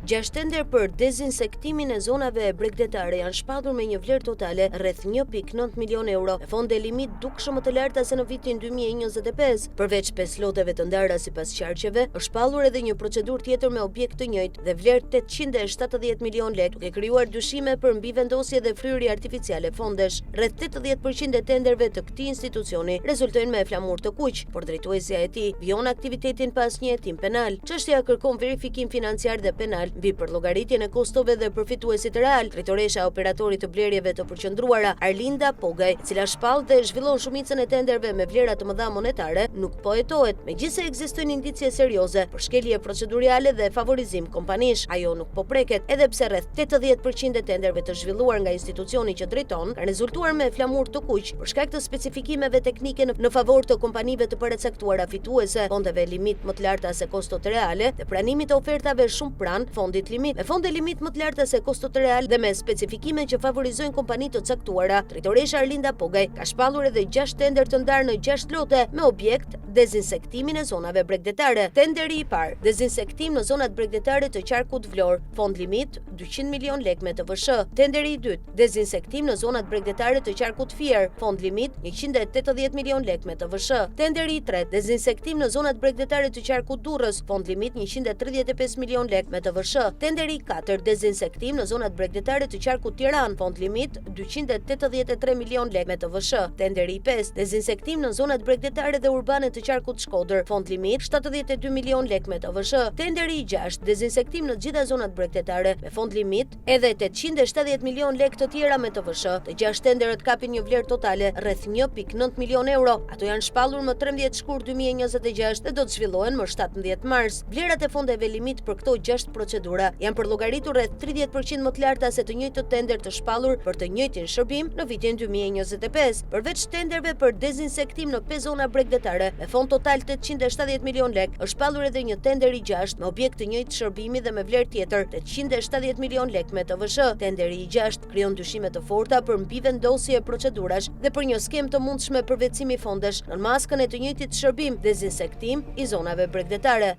6 tender për dezinsektimin e zonave bregdetare janë shpadur me një vlerë totale rreth 1.9 milion euro, me fonde limit dukshëm më të larta se në vitin 2025. Përveç 5 loteve të ndara sipas qarqeve, është shpallur edhe një procedurë tjetër me objekt të njëjtë dhe vlerë 870 milion lekë, duke krijuar dyshime për mbivendosje dhe fryrje artificiale fondesh. Rreth 80% e tenderve të këtij institucioni rezultojnë me flamur të kuq, por drejtuesja e tij vijon aktivitetin pas një hetim penal. Çështja kërkon verifikim financiar dhe penal mbi përllogaritjen e kostove dhe përfituesit real. Drejtoresha e operatorit të blerjeve të përqendruara, Arlinda Pogaj, e cila shpall dhe zhvillon shumicën e tenderve me vlera të mëdha monetare, nuk po hetohet, megjithëse ekzistojnë indicie serioze për shkelje procedurale dhe favorizim kompanish. Ajo nuk po preket, edhe pse rreth 80% e tenderve të zhvilluar nga institucioni që drejton kanë rezultuar me flamur të kuq për shkak të specifikimeve teknike në favor të kompanive të përcaktuara fituese, fondeve limit më të larta se kostot reale dhe pranimit të ofertave shumë pranë fondit limit, me fonde limit më të larta se kostot reale dhe me specifikime që favorizojnë kompani të caktuara. Drejtoresha Arlinda Pogaj ka shpallur edhe 6 tender të ndarë në 6 lote me objekt dezinsektimin e zonave bregdetare. Tenderi i parë, dezinsektim në zonat bregdetare të qarkut Vlorë, fond limit 200 milion lekë me TVSH. Tenderi i dytë, dezinsektim në zonat bregdetare të qarkut Fier, fond limit 180 milion lekë me TVSH. Tenderi i tretë, dezinsektim në zonat bregdetare të qarkut Durrës, fond limit 135 milion lekë me TVSH. Tenderi i katërt, dezinsektim në zonat bregdetare të qarkut Tiranë, fond limit 283 milion lekë me TVSH. Tenderi i pestë, dezinsektim në zonat bregdetare dhe urbane të qarkut Shkodër, fond limit 72 milion lekë me TVSH. Tenderi i gjashtë, dezinsektim në gjitha zonat bregdetare me fond limit edhe 870 milion lekë të tjera me TVSH. Të 6 tenderët kapin një vlerë totale rreth 1.9 milion euro. Ato janë shpallur më 13 shkurt 2026 dhe do të zhvillohen më 17 mars. Vlerat e fondeve limit për këto 6 procedura janë përllogaritur rreth 30% më të larta se të njëjtët tender të shpallur për të njëjtin shërbim në vitin 2025. Përveç tenderve për dezinsektim në 5 zona bregdetare me fond total 870 milion lekë, është shpallur edhe një tender i gjashtë me objekt të njëjtë shërbimi dhe me vlerë tjetër 870 milion lekë me TVSH. Tenderi i gjashtë krijon dyshime të forta për mbivendosje e procedurash dhe për një skem të mundshme përvetësimi fondesh në maskën e të njëjtit shërbim dezinsektim i zonave bregdetare.